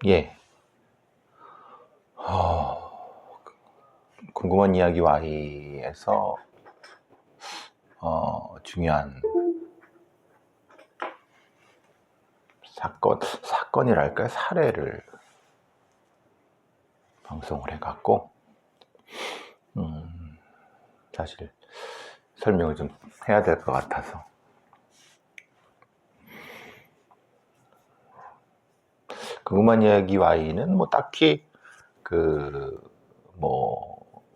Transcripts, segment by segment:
예. 궁금한 이야기 Y에서 중요한 사건이랄까요? 사례를 방송을 해갖고 사실 설명을 좀 해야 될 것 같아서 궁금한 이야기 Y는 뭐 딱히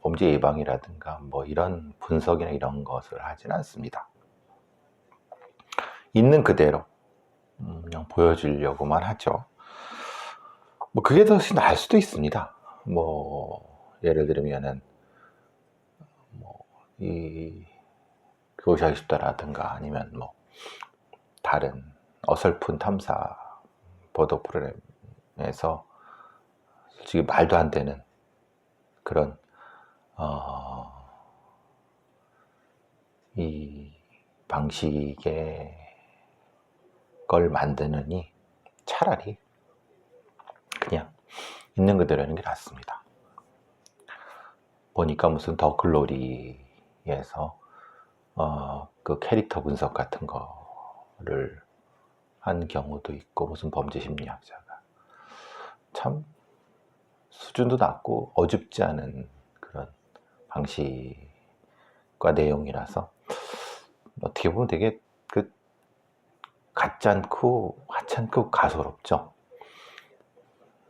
범죄 예방이라든가 뭐 이런 분석이나 이런 것을 하진 않습니다. 있는 그대로 그냥 보여주려고만 하죠. 뭐 그게 더 나을 수도 있습니다. 뭐 예를 들면은 그것이 하고 싶다라든가 아니면 뭐 다른 어설픈 탐사 보도 프로그램에서 솔직히 말도 안 되는 그런 이 방식의 걸 만드느니 차라리 그냥 있는 그대로 하는 게 낫습니다. 보니까 무슨 더 글로리에서 그 캐릭터 분석 같은 거를 한 경우도 있고, 무슨 범죄 심리학자가 참 수준도 낮고 어줍지 않은 그런 방식과 내용이라서 어떻게 보면 되게 가짜않고 하찮고 가소롭죠.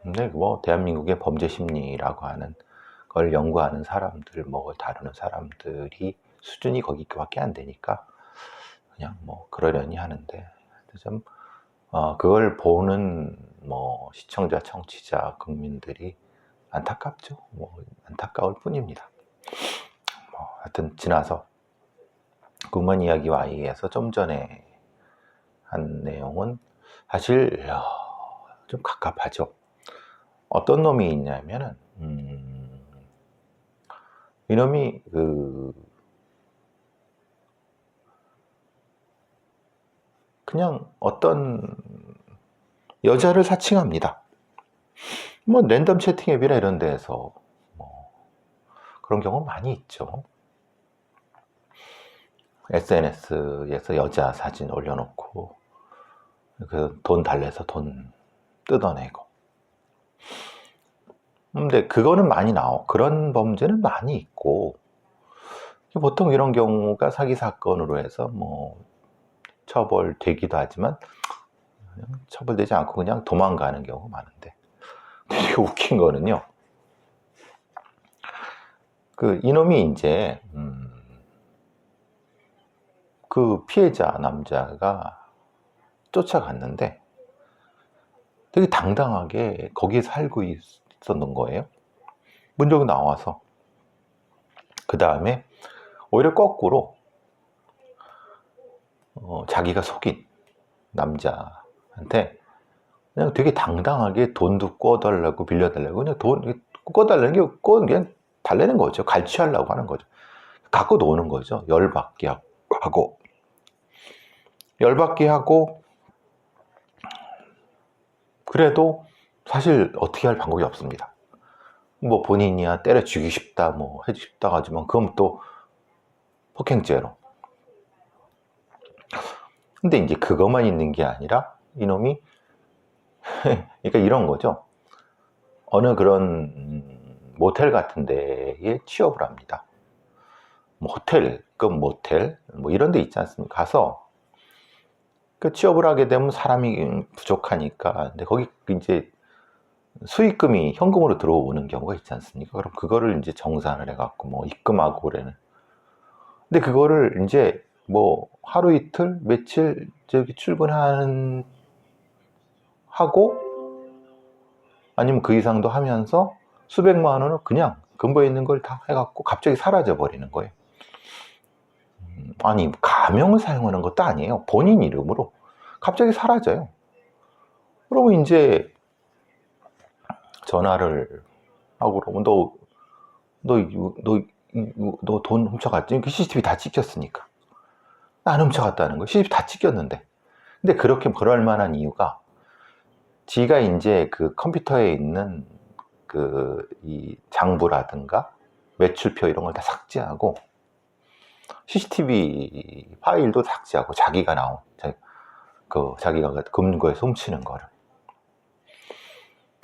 근데 뭐 대한민국의 범죄 심리라고 하는 걸 연구하는 사람들, 뭐 다루는 사람들이 수준이 거기밖에 안 되니까 그냥 뭐 그러려니 하는데, 좀 그걸 보는 뭐 시청자, 청취자, 국민들이 안타깝죠. 뭐 안타까울 뿐입니다. 하여튼 지나서 궁금한 이야기 Y에서 좀 전에 한 내용은 사실 좀 갑갑하죠. 어떤 놈이 있냐면은 이놈이 그냥 어떤 여자를 사칭합니다. 뭐 랜덤 채팅 앱이나 이런 데에서 뭐 그런 경우 많이 있죠. SNS에서 여자 사진 올려놓고 돈 달래서 돈 뜯어내고. 근데 그거는 많이 그런 범죄는 많이 있고, 보통 이런 경우가 사기 사건으로 해서 뭐 처벌되기도 하지만 그냥 처벌되지 않고 그냥 도망가는 경우가 많은데, 되게 웃긴 거는요, 이놈이 이제 그 피해자 남자가 쫓아갔는데 되게 당당하게 거기에 살고 있었던 거예요. 문제가 나와서. 그 다음에 오히려 거꾸로 자기가 속인 남자한테 그냥 되게 당당하게 돈도 꿔달라고 빌려달라고, 그냥 돈 꿔달라는 게 그냥 달래는 거죠. 갈취하려고 하는 거죠. 갖고 노는 거죠. 열받게 하고 그래도 사실 어떻게 할 방법이 없습니다. 뭐 본인이야 때려 죽이고 싶다 뭐 해주고 싶다 하지만 그건 또 폭행죄로. 근데 이제 그것만 있는 게 아니라 이놈이 그러니까 이런 거죠. 어느 그런 모텔 같은 데에 취업을 합니다. 뭐 호텔급 모텔 뭐 이런 데 있지 않습니까? 가서 취업을 하게 되면 사람이 부족하니까, 근데 거기 이제 수익금이 현금으로 들어오는 경우가 있지 않습니까? 그럼 그거를 이제 정산을 해갖고 뭐 입금하고 그래는. 근데 그거를 이제 뭐 하루 이틀 며칠 저기 출근하고 아니면 그 이상도 하면서 수백만 원을 그냥 근거에 있는 걸 다 해갖고 갑자기 사라져 버리는 거예요. 아니 가명을 사용하는 것도 아니에요. 본인 이름으로 갑자기 사라져요. 그러면 이제 전화를 하고 그러면 너 돈 훔쳐갔지? 그 CCTV 다 찍혔으니까. 안 훔쳐갔다는 거예요. CCTV 다 찍혔는데. 근데 그럴 만한 이유가 지가 이제 그 컴퓨터에 있는 이 장부라든가 매출표 이런 걸 다 삭제하고 CCTV 파일도 삭제하고 자기가 자기가 금고에서 훔치는 거를.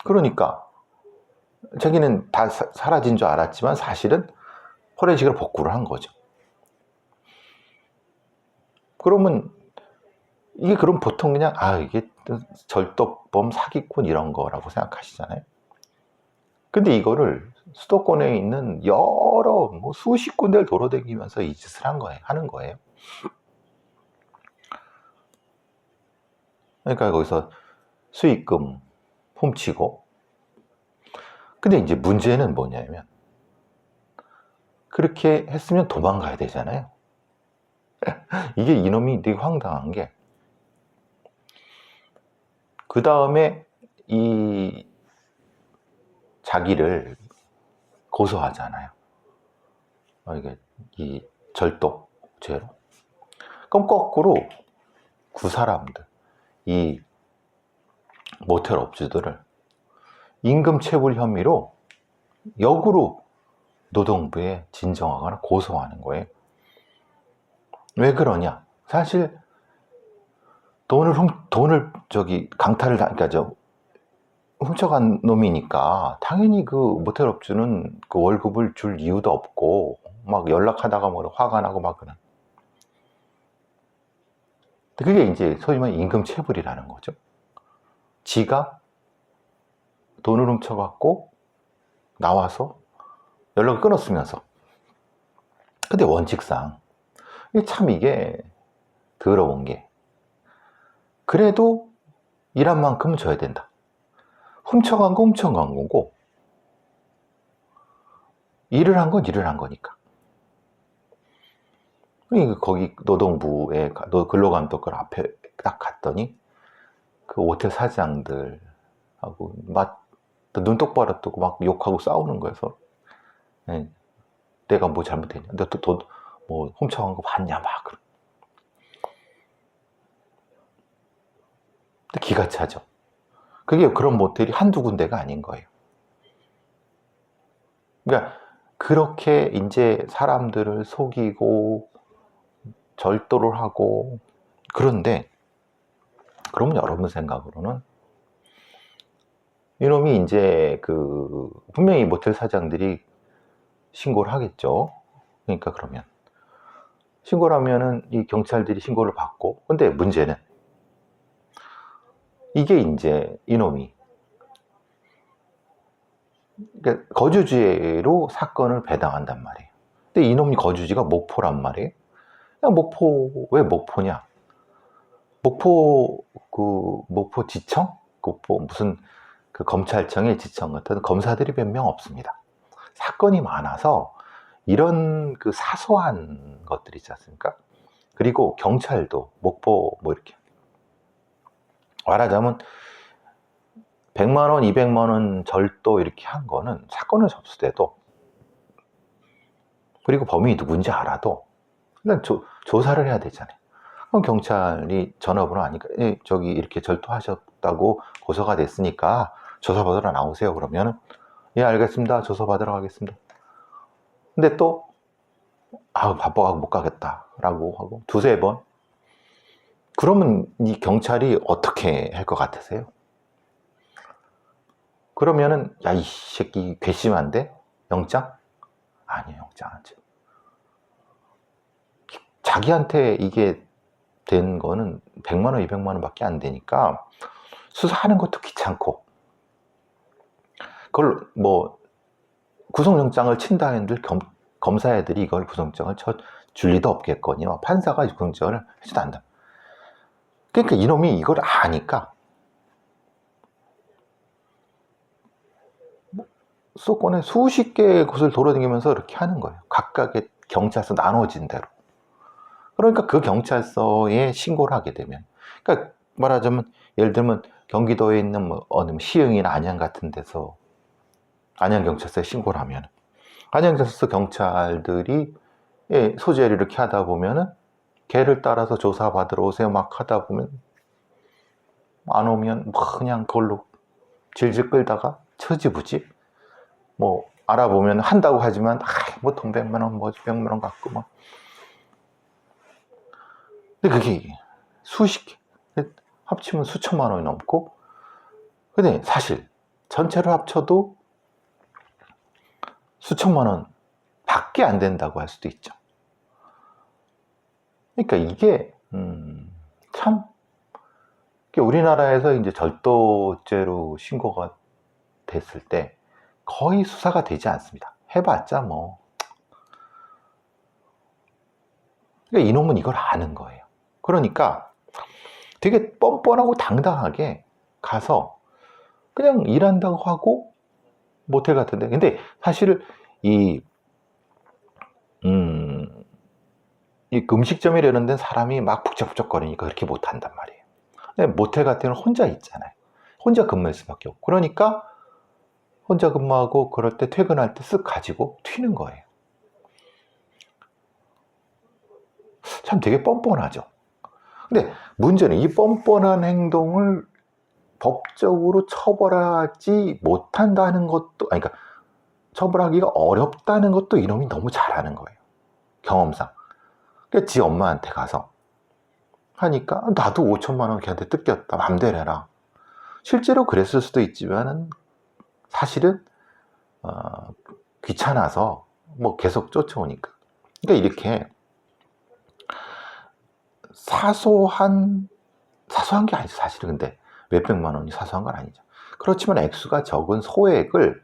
그러니까 자기는 다 사라진 줄 알았지만 사실은 포렌식으로 복구를 한 거죠. 그러면 이게 그럼 보통 그냥 이게 절도범, 사기꾼 이런 거라고 생각하시잖아요. 근데 이거를 수도권에 있는 여러 수십 군데를 돌아다니면서 이 짓을 하는 거예요. 그러니까 거기서 수익금 훔치고. 근데 이제 문제는 뭐냐면 그렇게 했으면 도망가야 되잖아요. 이게 이놈이 되게 황당한 게, 그 다음에 이 자기를 고소하잖아요. 이게 이 절도죄로. 그럼 거꾸로 그 사람들, 이 모텔 업주들을 임금 체불 혐의로 역으로 노동부에 진정하거나 고소하는 거예요. 왜 그러냐? 사실 돈을 강탈을 그러니까 훔쳐간 놈이니까 당연히 그 모텔 업주는 그 월급을 줄 이유도 없고 막 연락하다가 화가 나고 막 그런. 그게 이제 소위 말해 임금 체불이라는 거죠. 지가 돈을 훔쳐갖고 나와서 연락을 끊었으면서. 근데 원칙상 이게 더러운 게, 그래도 일한 만큼은 줘야 된다. 훔쳐간 거고 일을 한 거니까. 거기 노동부에 근로감독관 앞에 딱 갔더니 그 호텔 사장들하고 눈 똑바로 뜨고 막 욕하고 싸우는 거여서, 내가 뭐 잘못했냐, 너 돈 훔쳐간 거 봤냐 막. 근데 기가 차죠. 그게 그런 모텔이 한두 군데가 아닌 거예요. 그러니까 그렇게 이제 사람들을 속이고 절도를 하고. 그런데 그러면 여러분 생각으로는 이놈이 이제 분명히 모텔 사장들이 신고를 하겠죠. 그러니까 그러면 신고를 하면은 이 경찰들이 신고를 받고. 근데 문제는 이게 이제 이놈이 그러니까 거주지로 사건을 배당한단 말이에요. 근데 이놈이 거주지가 목포란 말이에요. 왜 목포냐? 목포지청? 무슨 검찰청의 지청 같은 검사들이 몇 명 없습니다. 사건이 많아서 이런 사소한 것들 있지 않습니까? 그리고 경찰도 목포 이렇게 말하자면 100만원, 200만원 절도 이렇게 한 거는 사건을 접수돼도, 그리고 범인이 누군지 알아도 일단 조사를 해야 되잖아요. 그럼 경찰이 전화번호 아니까 저기 이렇게 절도하셨다고 고소가 됐으니까 조사받으러 나오세요. 그러면 예 알겠습니다. 조사받으러 가겠습니다. 근데 또 바빠가지고 못 가겠다 라고 하고 두세 번. 그러면 이 경찰이 어떻게 할 것 같으세요? 그러면은 야 이 새끼 괘씸한데 영장? 아니에요. 영장 안 줘. 자기한테 이게 된 거는 100만원, 200만원 밖에 안 되니까 수사하는 것도 귀찮고, 그걸 구속영장을 친다 했는데 검사애들이 이걸 구속영장을 줄 리도 없겠거니와 판사가 구속영장을 해주도 안다. 그러니까 이놈이 이걸 아니까 수도권에 수십 개의 곳을 돌아다니면서 이렇게 하는 거예요. 각각의 경찰서 나눠진 대로. 그러니까 그 경찰서에 신고를 하게 되면, 그러니까 말하자면 예를 들면 경기도에 있는 시흥이나 안양 같은 데서 안양경찰서에 신고를 하면 안양경찰서 경찰들이 소재를 이렇게 하다 보면은 걔를 따라서 조사받으러 오세요 막 하다 보면 안 오면 뭐 그냥 그걸로 질질 끌다가 처지부지 뭐 알아보면 한다고 하지만 뭐 돈 100만 원, 뭐 100만 원 갖고 뭐. 근데 그게 수십 개 합치면 수천만 원이 넘고, 근데 사실 전체를 합쳐도 수천만 원 밖에 안 된다고 할 수도 있죠. 그러니까 이게 참 우리나라에서 이제 절도죄로 신고가 됐을 때 거의 수사가 되지 않습니다. 해봤자 뭐. 그러니까 이놈은 이걸 아는 거예요. 그러니까 되게 뻔뻔하고 당당하게 가서 그냥 일한다고 하고 모텔 같은데, 근데 사실 이 음식점에 이런 데는 사람이 막 북적북적거리니까 그렇게 못한단 말이에요. 근데 모텔 같은 데는 혼자 있잖아요. 혼자 근무할 수밖에 없고, 그러니까 혼자 근무하고 그럴 때 퇴근할 때 쓱 가지고 튀는 거예요. 참 되게 뻔뻔하죠. 근데 문제는 이 뻔뻔한 행동을 법적으로 처벌하지 못한다는 것도, 아니, 그러니까 처벌하기가 어렵다는 것도 이놈이 너무 잘하는 거예요. 경험상. 그러니까 지 엄마한테 가서 하니까 나도 5천만 원 걔한테 뜯겼다. 맘대로 해라. 실제로 그랬을 수도 있지만은 사실은 귀찮아서 뭐 계속 쫓아오니까. 그러니까 이렇게 사소한 게 아니죠. 사실은 근데 몇백만 원이 사소한 건 아니죠. 그렇지만 액수가 적은 소액을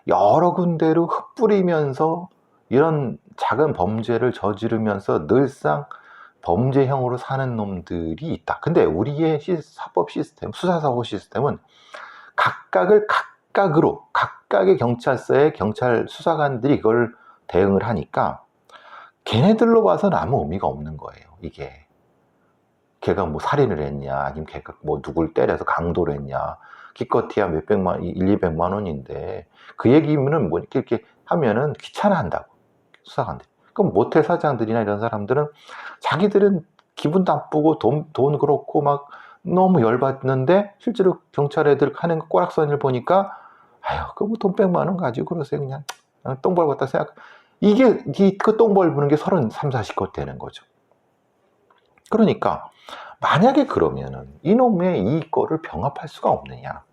여러 군데로 흩뿌리면서 이런 작은 범죄를 저지르면서 늘상 범죄형으로 사는 놈들이 있다. 근데 우리의 사법 시스템, 수사사고 시스템은 각각을 각각의 경찰서의 경찰 수사관들이 이걸 대응을 하니까 걔네들로 봐서는 아무 의미가 없는 거예요. 이게 걔가 뭐 살인을 했냐, 아니면 걔가 뭐 누굴 때려서 강도를 했냐, 기껏해야 몇백만, 200만 원인데 그 얘기면은 뭐 이렇게 하면은 귀찮아 한다고 수사관들. 그럼 모텔 사장들이나 이런 사람들은 자기들은 기분 나쁘고 돈 그렇고 막 너무 열받는데 실제로 경찰 애들 하는 꼬락서니를 보니까 아유 그 뭐 돈 100만 원 가지고 그러세요 그냥 똥 벌었다 생각. 이게 그 똥 벌부는 게 33, 40건 되는 거죠. 그러니까 만약에 그러면은 이놈의 이거를 병합할 수가 없느냐.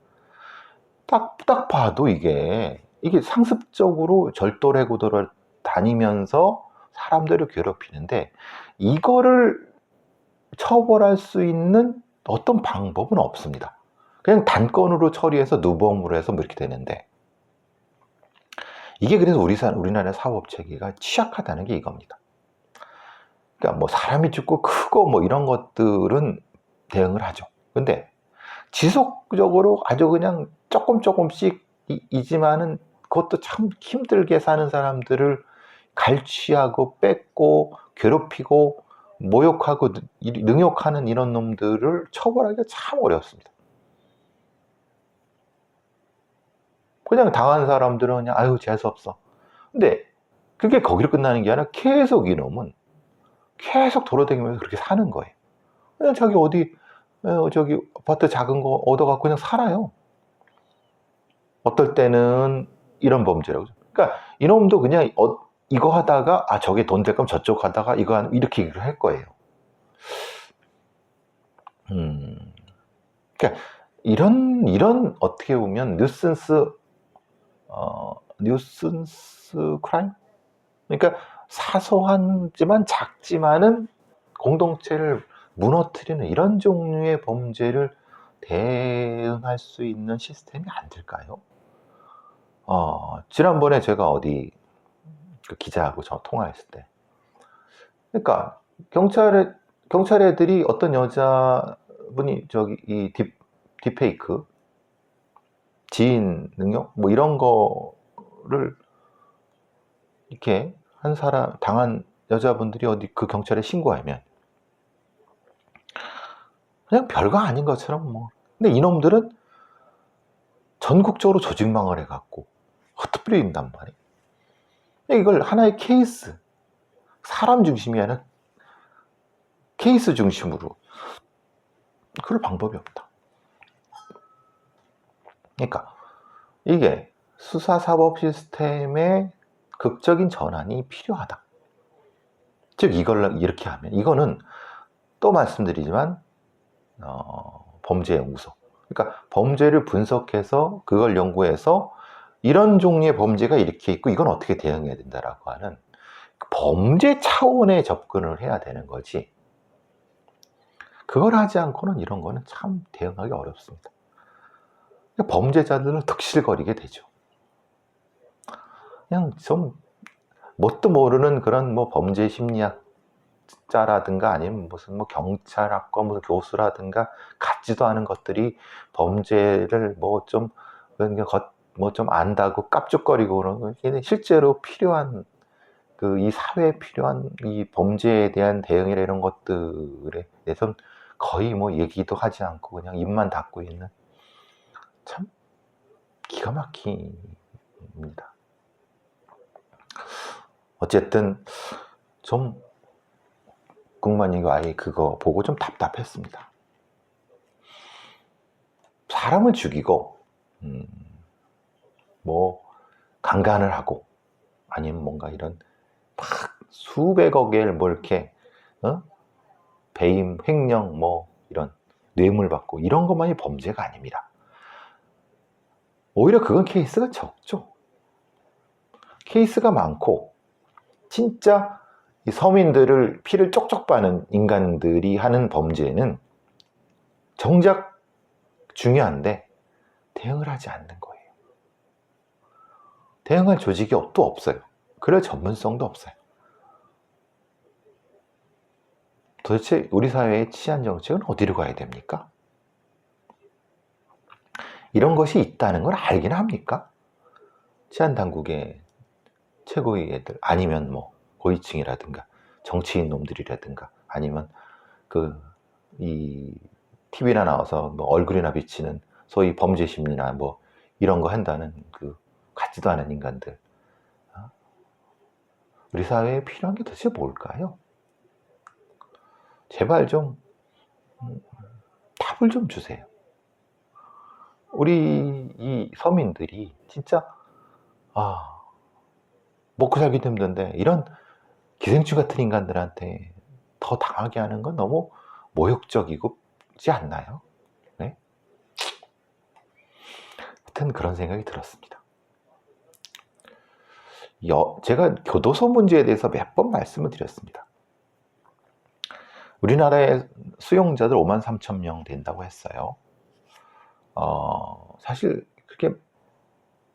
딱 봐도 이게 상습적으로 절도레구도를 다니면서 사람들을 괴롭히는데 이거를 처벌할 수 있는 어떤 방법은 없습니다. 그냥 단건으로 처리해서 누범으로 해서 뭐 이렇게 되는데, 이게 그래서 우리나라 사법체계가 취약하다는 게 이겁니다. 그러니까 뭐 사람이 죽고 크고 뭐 이런 것들은 대응을 하죠. 근데 지속적으로 아주 그냥 조금씩 이지만은 그것도 참 힘들게 사는 사람들을 갈취하고 뺏고 괴롭히고 모욕하고 능욕하는 이런 놈들을 처벌하기가 참 어렵습니다. 그냥 당한 사람들은 그냥 아유 재수없어. 근데 그게 거기로 끝나는 게 아니라 계속 이놈은 계속 돌아다니면서 그렇게 사는 거예요. 그냥 자기 저기 아파트 작은 거 얻어갖고 그냥 살아요. 어떨 때는 이런 범죄라고. 그러니까 이놈도 그냥 이거 하다가 저게 돈 될 거면 저쪽 하다가 이렇게 할 거예요. 그러니까 이런 어떻게 보면 뉴센스 크라임? 그러니까 사소하지만 작지만은 공동체를 무너뜨리는 이런 종류의 범죄를 대응할 수 있는 시스템이 안 될까요? 지난번에 제가 어디 그 기자하고 저 통화했을 때, 그러니까 경찰 애들이 어떤 여자분이 저기 이 딥페이크 지인 능력 뭐 이런 거를 이렇게 한 사람 당한 여자분들이 어디 그 경찰에 신고하면 그냥 별거 아닌 것처럼 뭐. 근데 이놈들은 전국적으로 조직망을 해갖고 흩뿌린단 말이에요. 이걸 하나의 케이스, 사람 중심이 아니라 케이스 중심으로 그럴 방법이 없다. 그러니까 이게 수사사법 시스템의 극적인 전환이 필요하다. 즉 이걸 이렇게 하면, 이거는 또 말씀드리지만 범죄연구소, 그러니까 범죄를 분석해서 그걸 연구해서 이런 종류의 범죄가 이렇게 있고 이건 어떻게 대응해야 된다라고 하는 범죄 차원의 접근을 해야 되는 거지, 그걸 하지 않고는 이런 거는 참 대응하기 어렵습니다. 범죄자들은 득실거리게 되죠. 그냥 좀 뭣도 모르는 그런 뭐 범죄 심리학자라든가 아니면 무슨 뭐 경찰학과 무슨 교수라든가 같지도 않은 것들이 범죄를 뭐 좀 안다고 깝죽거리고 그러는 거, 실제로 필요한 이 사회에 필요한 이 범죄에 대한 대응이나 이런 것들에 대해서는 거의 뭐 얘기도 하지 않고 그냥 입만 닫고 있는, 참 기가 막힙니다. 어쨌든 좀 국만이가 아예 그거 보고 좀 답답했습니다. 사람을 죽이고 뭐 강간을 하고 아니면 뭔가 이런 막 수백억을 뭐 이렇게 배임, 횡령 뭐 이런 뇌물 받고 이런 것만이 범죄가 아닙니다. 오히려 그건 케이스가 적죠. 케이스가 많고 진짜 이 서민들을 피를 쪽쪽 빠는 인간들이 하는 범죄는 정작 중요한데 대응을 하지 않는 거예요. 대응할 조직이 또 없어요. 그럴 전문성도 없어요. 도대체 우리 사회의 치안 정책은 어디로 가야 됩니까? 이런 것이 있다는 걸 알긴 합니까? 치안 당국의 최고위 애들, 아니면 뭐 고위층이라든가 정치인 놈들이라든가 아니면 이 TV나 나와서 뭐 얼굴이나 비치는 소위 범죄 심리나 뭐 이런 거 한다는 같지도 않은 인간들, 우리 사회에 필요한 게 도대체 뭘까요? 제발 좀 답을 좀 주세요. 우리 이 서민들이 진짜 먹고 살기도 힘든데 이런 기생충 같은 인간들한테 더 당하게 하는 건 너무 모욕적이지 않나요? 네? 하여튼 그런 생각이 들었습니다. 제가 교도소 문제에 대해서 몇 번 말씀을 드렸습니다. 우리나라의 수용자들 53,000명 된다고 했어요. 사실 그렇게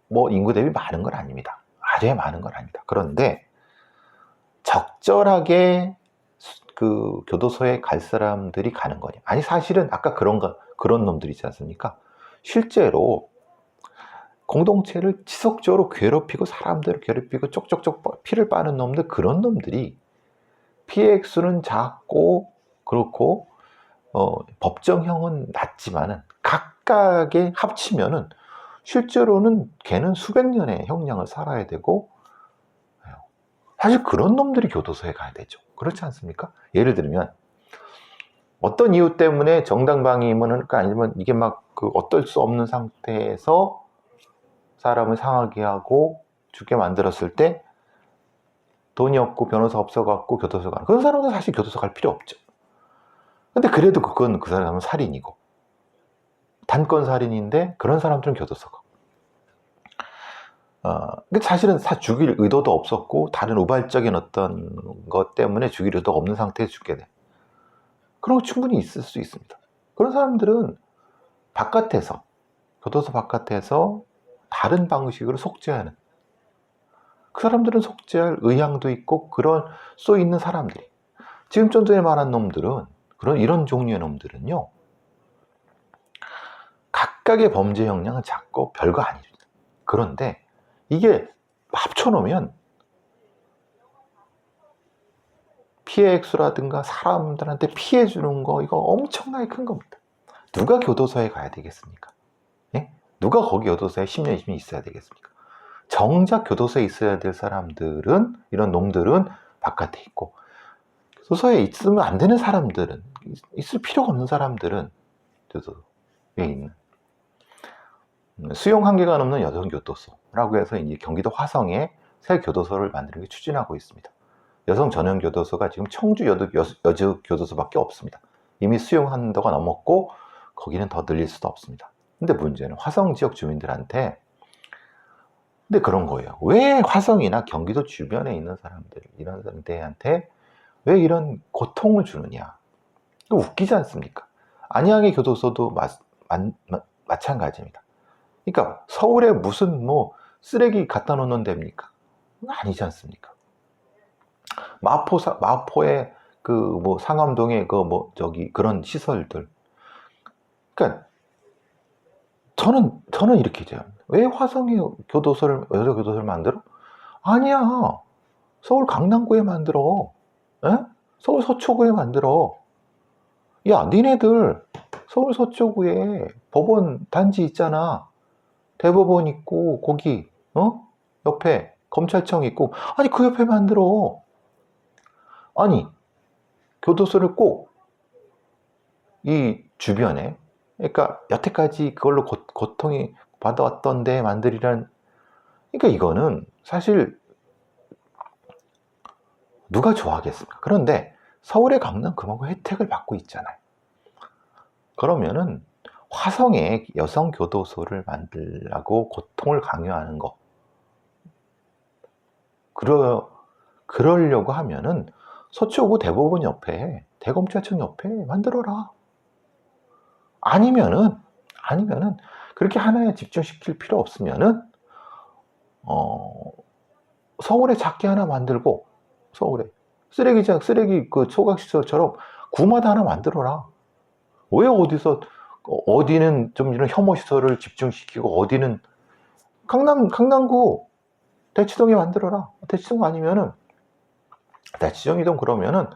뭐 인구 대비 많은 건 아닙니다. 아주 많은 건 아닙니다. 그런데 적절하게 교도소에 갈 사람들이 가는 거냐? 아니, 사실은 아까 그런 놈들 있지 않습니까? 실제로 공동체를 지속적으로 괴롭히고 사람들을 괴롭히고 쪽쪽쪽 피를 빠는 놈들, 그런 놈들이 피해 액수는 작고 그렇고 법정형은 낮지만은 각각에 합치면은 실제로는 걔는 수백 년의 형량을 살아야 되고, 사실 그런 놈들이 교도소에 가야 되죠. 그렇지 않습니까? 예를 들면 어떤 이유 때문에 정당방위면 아니면 이게 막 어떨 수 없는 상태에서 사람을 상하게 하고 죽게 만들었을 때 돈이 없고 변호사 없어갖고 교도소 가는 그런 사람은 사실 교도소 갈 필요 없죠. 근데 그래도 그건 그 사람은 살인이고 단건 살인인데 그런 사람들은 교도소 가고, 근데 사실은 죽일 의도도 없었고 다른 우발적인 어떤 것 때문에 죽일 의도가 없는 상태에서 죽게 돼. 그런 거 충분히 있을 수 있습니다. 그런 사람들은 바깥에서, 교도소 바깥에서 다른 방식으로 속죄하는, 그 사람들은 속죄할 의향도 있고 그런 쏘 있는 사람들이, 지금 좀 전에 말한 놈들은 이런 종류의 놈들은요 각각의 범죄 형량은 작고 별거 아닙니다. 그런데 이게 합쳐놓으면 피해 액수라든가 사람들한테 피해 주는 거, 이거 엄청나게 큰 겁니다. 누가 교도소에 가야 되겠습니까? 예? 누가 거기 교도소에 10년, 20년 있어야 되겠습니까? 정작 교도소에 있어야 될 사람들은, 이런 놈들은 바깥에 있고, 교도소에 있으면 안 되는 사람들은, 있을 필요가 없는 사람들은 교도소에 있는. 수용 한계가 넘는 여성교도소라고 해서 이제 경기도 화성에 새 교도소를 만드는 게 추진하고 있습니다. 여성 전용 교도소가 지금 청주 여주 교도소밖에 없습니다. 이미 수용 한도가 넘었고 거기는 더 늘릴 수도 없습니다. 근데 문제는 화성 지역 주민들한테 근데 그런 거예요. 왜 화성이나 경기도 주변에 있는 사람들 이런 사람들한테 왜 이런 고통을 주느냐? 웃기지 않습니까? 안양의 교도소도 마찬가지입니다. 그러니까 서울에 무슨 뭐 쓰레기 갖다 놓는 데입니까? 아니지 않습니까? 마포의 그 뭐 상암동의 그 뭐 저기 그런 시설들. 그러니까 저는 이렇게 해요. 왜 화성에 여자 교도소를 만들어? 아니야. 서울 강남구에 만들어. 에? 서울 서초구에 만들어. 야, 니네들 서울 서초구에 법원 단지 있잖아. 대법원 있고 거기 옆에 검찰청 있고 아니 그 옆에 만들어. 아니 교도소를 꼭 이 주변에 그러니까 여태까지 그걸로 고통이 받아왔던 데 만들이란 그러니까 이거는 사실 누가 좋아하겠습니까? 그런데 서울의 강남 그만큼 혜택을 받고 있잖아요. 그러면은 화성에 여성 교도소를 만들라고 고통을 강요하는 거 그러려고 하면은 서초구 대법원 옆에 대검찰청 옆에 만들어라. 아니면은 그렇게 하나에 집중시킬 필요 없으면은 서울에 작게 하나 만들고 서울에 쓰레기 그 소각시설처럼 구마다 하나 만들어라. 왜 어디는 좀 이런 혐오 시설을 집중시키고 어디는 강남구 대치동에 만들어라. 대치동 아니면은 대치동이든 그러면은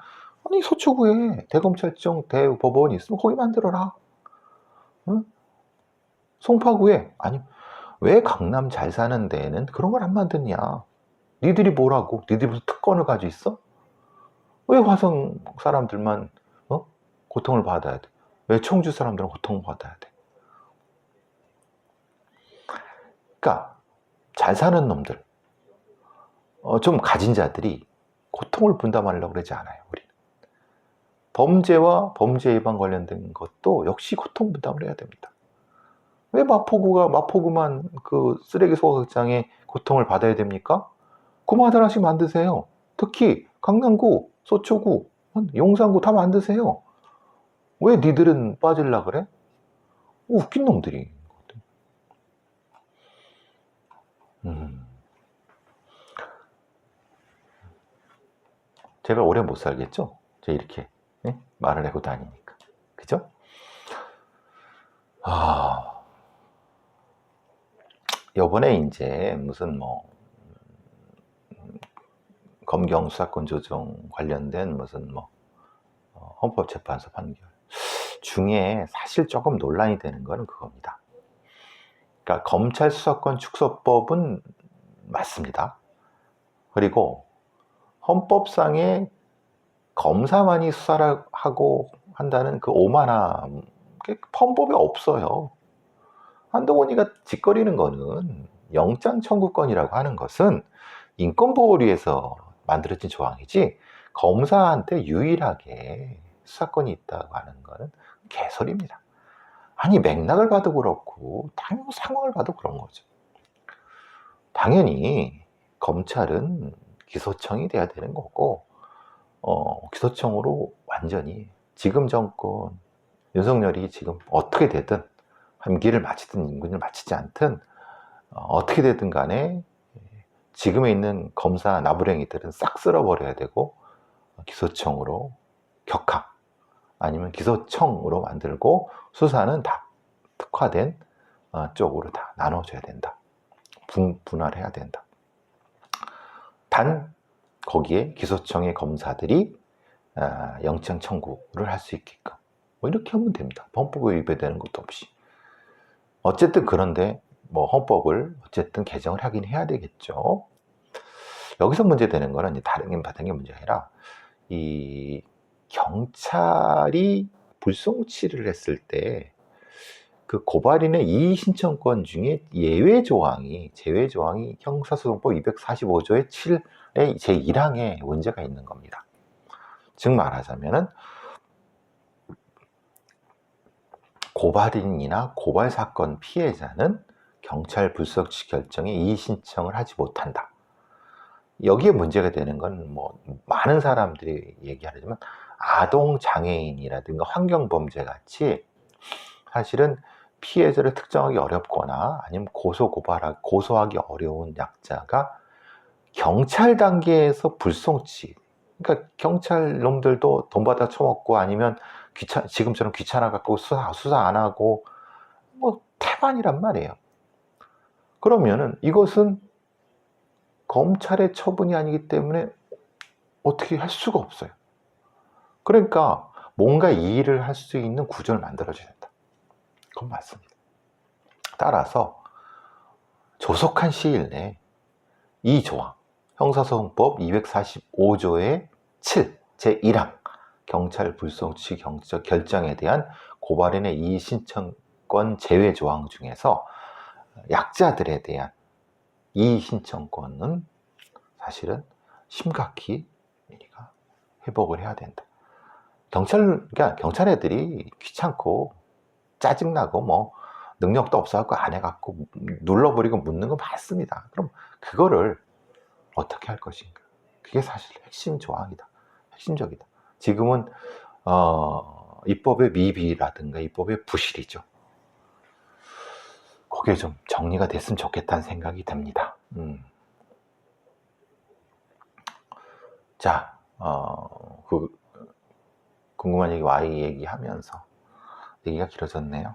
아니 서초구에 대검찰청 대법원이 있으면 거기 만들어라. 응? 송파구에 아니 왜 강남 잘 사는 데에는 그런 걸 안 만드냐? 니들이 뭐라고? 니들이 무슨 특권을 가지고 있어? 왜 화성 사람들만 고통을 받아야 돼? 왜 청주 사람들은 고통을 받아야 돼? 그러니까 잘 사는 놈들, 좀 가진 자들이 고통을 분담하려고 그러지 않아요. 우리는 범죄와 범죄 예방 관련된 것도 역시 고통 분담을 해야 됩니다. 왜 마포구만 그 쓰레기 소각장에 고통을 받아야 됩니까? 구마다 하나씩 만드세요. 특히 강남구, 서초구, 용산구 다 만드세요. 왜 니들은 빠질라 그래? 웃긴 놈들이. 제가 오래 못 살겠죠? 제가 이렇게 말을 하고 다니니까. 그죠? 요번에 이제 무슨 뭐 검경 수사권 조정 관련된 무슨 뭐 헌법재판소 판결 중에 사실 조금 논란이 되는 거는 그겁니다. 그러니까 검찰 수사권 축소법은 맞습니다. 그리고 헌법상에 검사만이 수사를 하고 한다는 그 오만함 헌법에 없어요. 한동훈이가 짓거리는 거는 영장 청구권이라고 하는 것은 인권보호를 위해서 만들어진 조항이지 검사한테 유일하게 수사권이 있다고 하는 거는 개소리입니다. 아니 맥락을 봐도 그렇고 당연히 상황을 봐도 그런 거죠. 당연히 검찰은 기소청이 돼야 되는 거고 기소청으로 완전히 지금 정권 윤석열이 지금 어떻게 되든 임기를 마치든 임기를 마치지 않든 어떻게 되든 간에 지금에 있는 검사 나부랭이들은 싹 쓸어버려야 되고 기소청으로 격하 아니면 기소청으로 만들고 수사는 다 특화된 쪽으로 다 나눠줘야 된다. 분할해야 된다. 단 거기에 기소청의 검사들이 영장 청구를 할 수 있게끔 뭐 이렇게 하면 됩니다. 헌법에 위배되는 것도 없이. 어쨌든 그런데 뭐 헌법을 어쨌든 개정을 하긴 해야 되겠죠. 여기서 문제되는 거는 다른 게 문제가 아니라 이 경찰이 불송치를 했을 때 그 고발인의 이의 신청권 중에 제외 조항이 형사소송법 245조의 7의 제1항에 문제가 있는 겁니다. 즉 말하자면은 고발인이나 고발사건 피해자는 경찰 불석치 결정에 이의 신청을 하지 못한다. 여기에 문제가 되는 건 뭐 많은 사람들이 얘기하지만 아동 장애인이라든가 환경범죄 같이 사실은 피해자를 특정하기 어렵거나 아니면 고소하기 어려운 약자가 경찰 단계에서 불송치, 그러니까 경찰 놈들도 돈 받아 처먹고 아니면 지금처럼 귀찮아 갖고 수사 안 하고 뭐 태반이란 말이에요. 그러면은 이것은 검찰의 처분이 아니기 때문에 어떻게 할 수가 없어요. 그러니까 뭔가 이 일을 할 수 있는 구조를 만들어줘야 된다. 그건 맞습니다. 따라서 조속한 시일 내에 이 조항, 형사소송법 245조의 7, 제1항 경찰 불송치 결정에 대한 고발인의 이의 신청권 제외 조항 중에서 약자들에 대한 이의 신청권은 사실은 심각히 우리가 회복을 해야 된다. 그러니까 경찰 애들이 귀찮고 짜증나고 뭐 능력도 없어갖고 안 해갖고 눌러버리고 묻는 거 맞습니다. 그럼 그거를 어떻게 할 것인가? 그게 사실 핵심 조항이다. 핵심적이다. 지금은 입법의 미비라든가 입법의 부실이죠. 그게 좀 정리가 됐으면 좋겠다는 생각이 듭니다. 자, 궁금한 얘기 Y 얘기하면서 얘기가 길어졌네요.